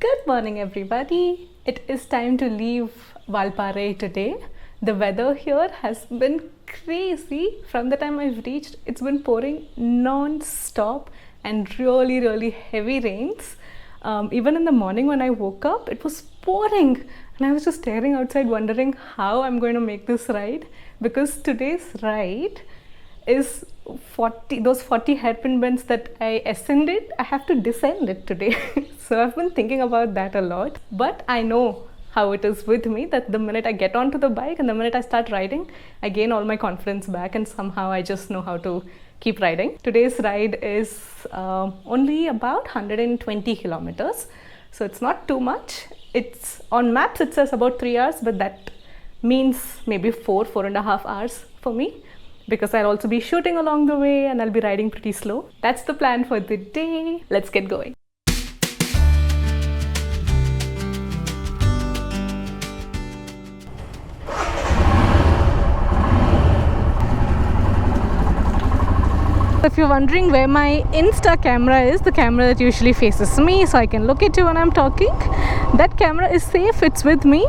Good morning, everybody. It is time to leave Valparai today. The weather here has been crazy. From the time I've reached, it's been pouring non-stop and really heavy rains. Even in the morning when I woke up, it was pouring and I was just staring outside wondering how I'm going to make this ride, because today's ride is 40 hairpin bends that I ascended, I have to descend it today. So I've been thinking about that a lot, but I know how it is with me, that the minute I get onto the bike and the minute I start riding, I gain all my confidence back and somehow I just know how to keep riding. Today's ride is only about 120 kilometers, so it's not too much. It's on maps it says about 3 hours, but that means maybe 4.5 hours for me, because I'll also be shooting along the way and I'll be riding pretty slow. That's the plan for the day. Let's get going. If you're wondering where my Insta camera is, the camera that usually faces me so I can look at you when I'm talking, that camera is safe, it's with me,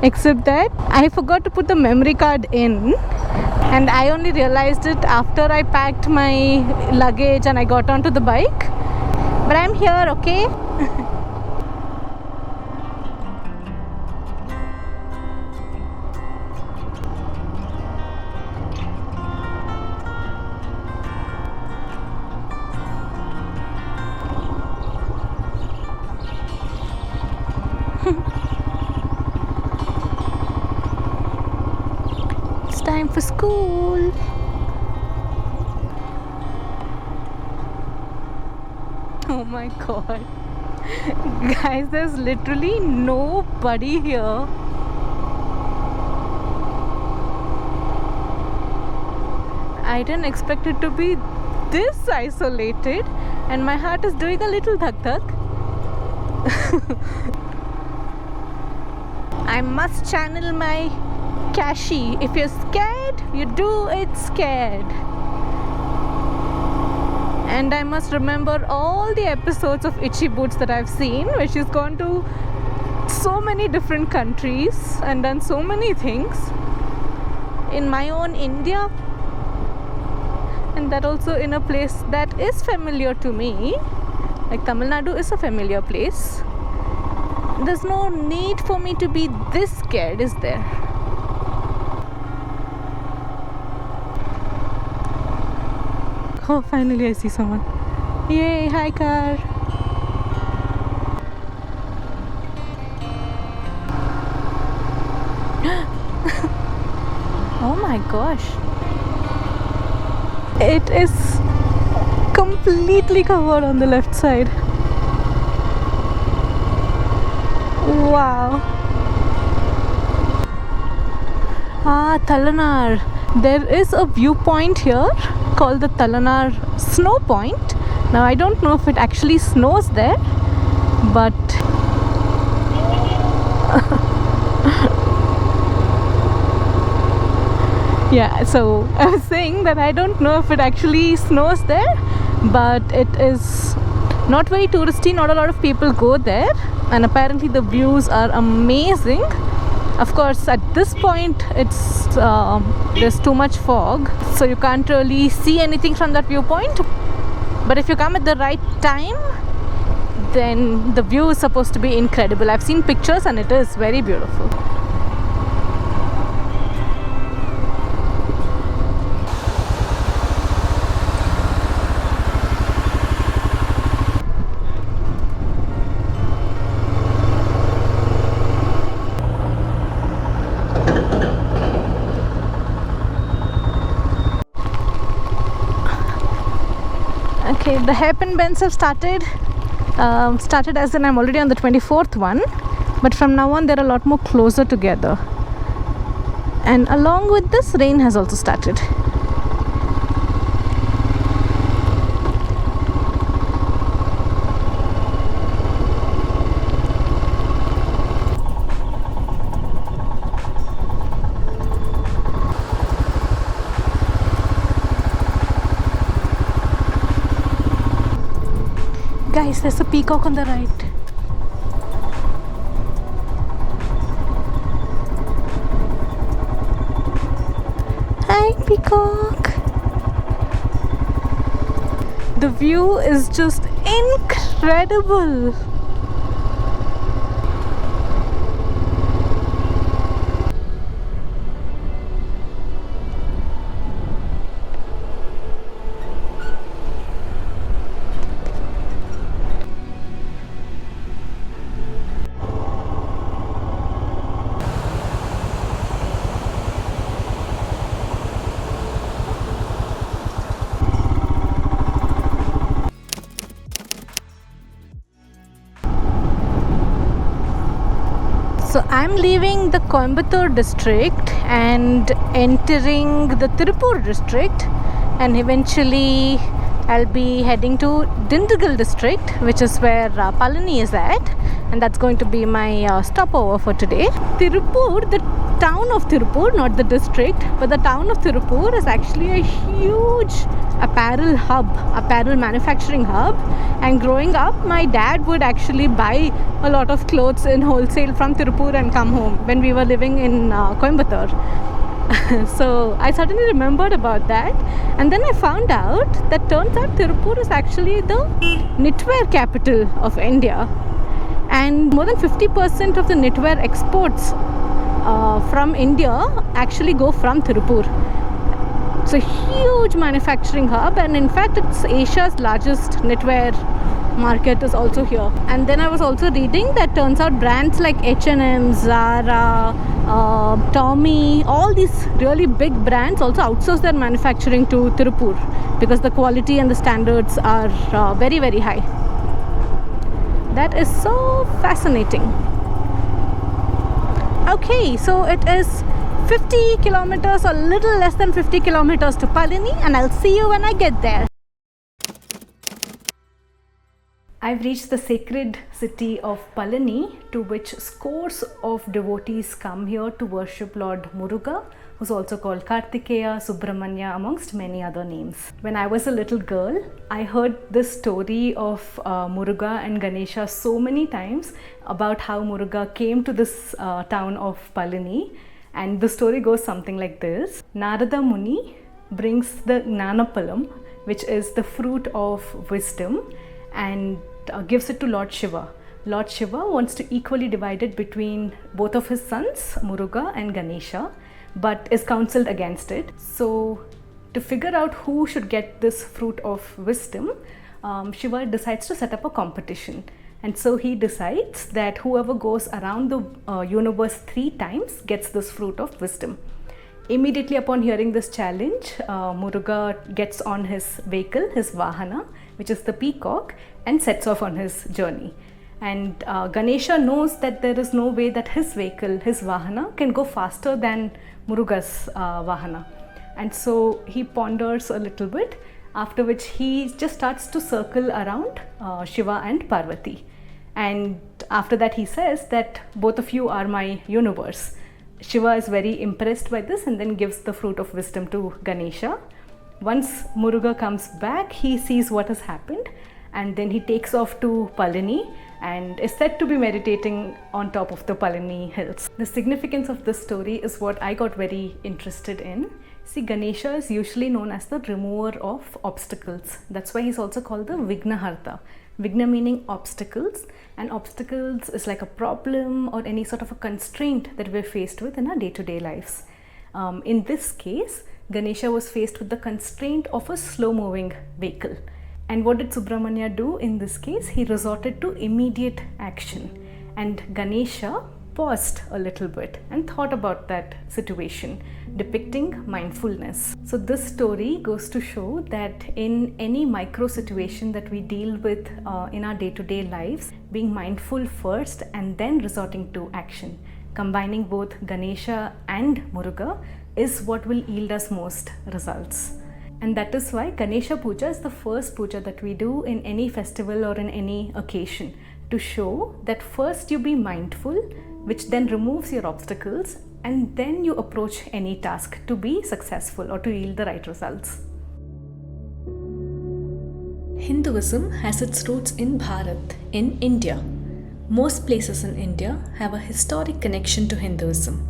except that I forgot to put the memory card in, and I only realized it after I packed my luggage and I got onto the bike. But I'm here, okay? It's time for school. Oh my god. Guys, there's literally nobody here. I didn't expect it to be this isolated, and my heart is doing a little dhak. I must channel my Kashi. If you're scared, you do it scared. And I must remember all the episodes of Itchy Boots that I've seen, where she's gone to so many different countries and done so many things in my own India, and that also in a place that is familiar to me. Like Tamil Nadu is a familiar place. There's no need for me to be this scared, is there? Oh, finally I see someone. Yay, hi car. Oh my gosh. It is completely covered on the left side. Wow. Thalanar. There is a viewpoint here called the Thalanar Snow Point. Now I don't know if it actually snows there, but yeah, so I was saying that I don't know if it actually snows there, but it is not very touristy, not a lot of people go there, and apparently the views are amazing. Of course, at this point it's there's too much fog, so you can't really see anything from that viewpoint. But if you come at the right time, then the view is supposed to be incredible. I've seen pictures and it is very beautiful. Okay, the hairpin bends have started as in I'm already on the 24th one, but from now on they're a lot more closer together, and along with this, rain has also started. Guys, there's a peacock on the right. peacock. The view is just incredible. So I'm leaving the Coimbatore district and entering the Tirupur district, and eventually I'll be heading to Dindigul district, which is where Palani is at, and that's going to be my stopover for today. Tirupur, the town of Tirupur, not the district, but the town of Tirupur is actually a huge apparel hub, apparel manufacturing hub. And growing up, my dad would actually buy a lot of clothes in wholesale from Tirupur and come home when we were living in Coimbatore. So I suddenly remembered about that, and then I found out that turns out Tirupur is actually the knitwear capital of India, and more than 50% of the knitwear exports from India actually go from Tirupur. It's a huge manufacturing hub, and in fact it's Asia's largest knitwear market is also here. And then I was also reading that turns out brands like H&M, Zara, Tommy, all these really big brands also outsource their manufacturing to Tirupur because the quality and the standards are very, very high. That is so fascinating. Okay, so it is 50 kilometers or little less than 50 kilometers to Palani, and I'll see you when I get there. I've reached the sacred city of Palani, to which scores of devotees come here to worship Lord Muruga, who's also called Kartikeya, Subramanya, amongst many other names. When I was a little girl, I heard this story of Muruga and Ganesha so many times about how Muruga came to this town of Palani. And the story goes something like this. Narada Muni brings the Gnanapalam, which is the fruit of wisdom, and gives it to Lord Shiva. Lord Shiva wants to equally divide it between both of his sons, Muruga and Ganesha, but is counseled against it. So to figure out who should get this fruit of wisdom, Shiva decides to set up a competition. And so he decides that whoever goes around the universe 3 times gets this fruit of wisdom. Immediately upon hearing this challenge, Muruga gets on his vehicle, his Vahana, which is the peacock, and sets off on his journey. And Ganesha knows that there is no way that his vehicle, his Vahana, can go faster than Muruga's Vahana. And so he ponders a little bit, after which he just starts to circle around Shiva and Parvati. And after that he says that both of you are my universe. Shiva is very impressed by this and then gives the fruit of wisdom to Ganesha. Once Muruga comes back, he sees what has happened, and then he takes off to Palani and is said to be meditating on top of the Palani hills. The significance of this story is what I got very interested in. See, Ganesha is usually known as the remover of obstacles. That's why he's also called the Vignaharta. Vigna meaning obstacles, and obstacles is like a problem or any sort of a constraint that we're faced with in our day-to-day lives. In this case, Ganesha was faced with the constraint of a slow-moving vehicle. And what did Subramanya do in this case? He resorted to immediate action, and Ganesha paused a little bit and thought about that situation, depicting mindfulness. So this story goes to show that in any micro situation that we deal with in our day-to-day lives, being mindful first and then resorting to action, combining both Ganesha and Muruga, is what will yield us most results. And that is why Ganesha Puja is the first puja that we do in any festival or in any occasion, to show that first you be mindful, which then removes your obstacles, and then you approach any task to be successful or to yield the right results. Hinduism has its roots in Bharat, in India. Most places in India have a historic connection to Hinduism.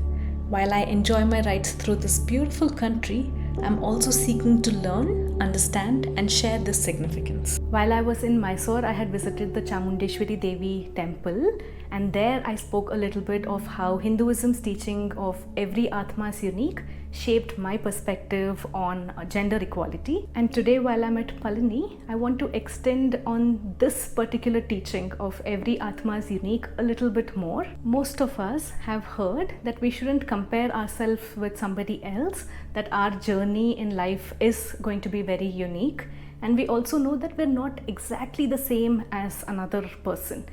While I enjoy my rides through this beautiful country, I'm also seeking to learn, understand, and share this significance. While I was in Mysore, I had visited the Chamundeshwari Devi temple, and there I spoke a little bit of how Hinduism's teaching of every Atma is unique shaped my perspective on gender equality. And today, while I'm at Palani, I want to extend on this particular teaching of every Atma is unique a little bit more. Most of us have heard that we shouldn't compare ourselves with somebody else, that our journey in life is going to be very unique. And we also know that we're not exactly the same as another person.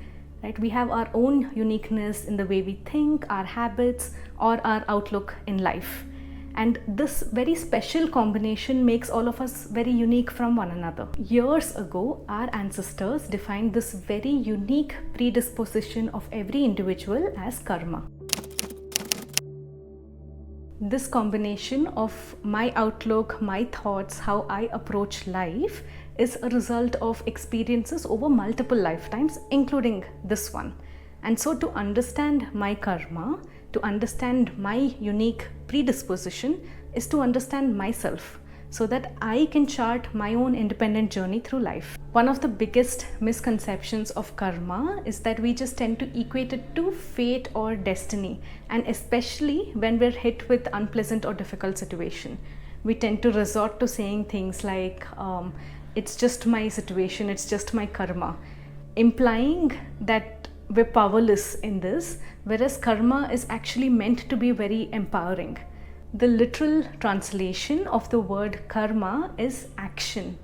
Right? We have our own uniqueness in the way we think, our habits, or our outlook in life. And this very special combination makes all of us very unique from one another. Years ago, our ancestors defined this very unique predisposition of every individual as karma. This combination of my outlook, my thoughts, how I approach life is a result of experiences over multiple lifetimes, including this one. And so to understand my karma, to understand my unique predisposition, is to understand myself so that I can chart my own independent journey through life. One of the biggest misconceptions of karma is that we just tend to equate it to fate or destiny, and especially when we're hit with unpleasant or difficult situation. We tend to resort to saying things like, it's just my situation, it's just my karma, implying that we're powerless in this, whereas karma is actually meant to be very empowering. The literal translation of the word karma is action.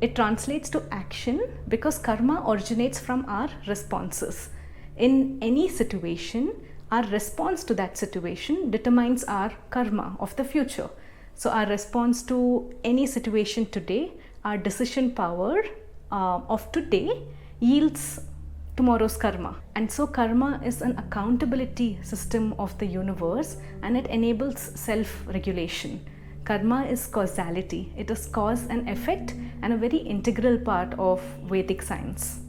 It translates to action because karma originates from our responses. In any situation, our response to that situation determines our karma of the future. So our response to any situation today, our decision power of today yields tomorrow's karma. And so karma is an accountability system of the universe, and it enables self-regulation. Karma is causality. It is cause and effect, and a very integral part of Vedic science.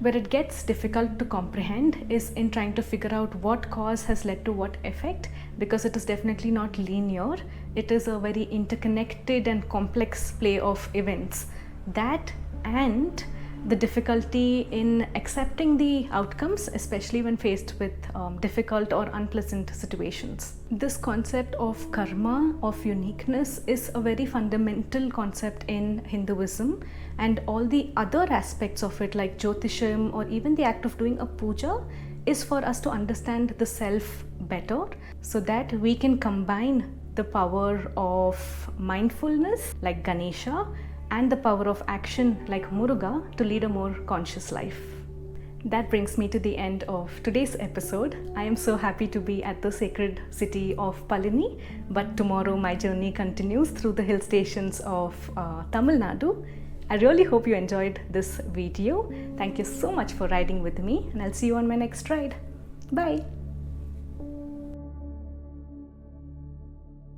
Where it gets difficult to comprehend is in trying to figure out what cause has led to what effect, because it is definitely not linear. It is a very interconnected and complex play of events. That and the difficulty in accepting the outcomes, especially when faced with difficult or unpleasant situations. This concept of karma, of uniqueness, is a very fundamental concept in Hinduism, and all the other aspects of it, like Jyotisham or even the act of doing a puja, is for us to understand the self better so that we can combine the power of mindfulness, like Ganesha, and the power of action like Muruga to lead a more conscious life. That brings me to the end of today's episode. I am so happy to be at the sacred city of Palani, but tomorrow my journey continues through the hill stations of Tamil Nadu. I really hope you enjoyed this video. Thank you so much for riding with me, and I'll see you on my next ride. Bye!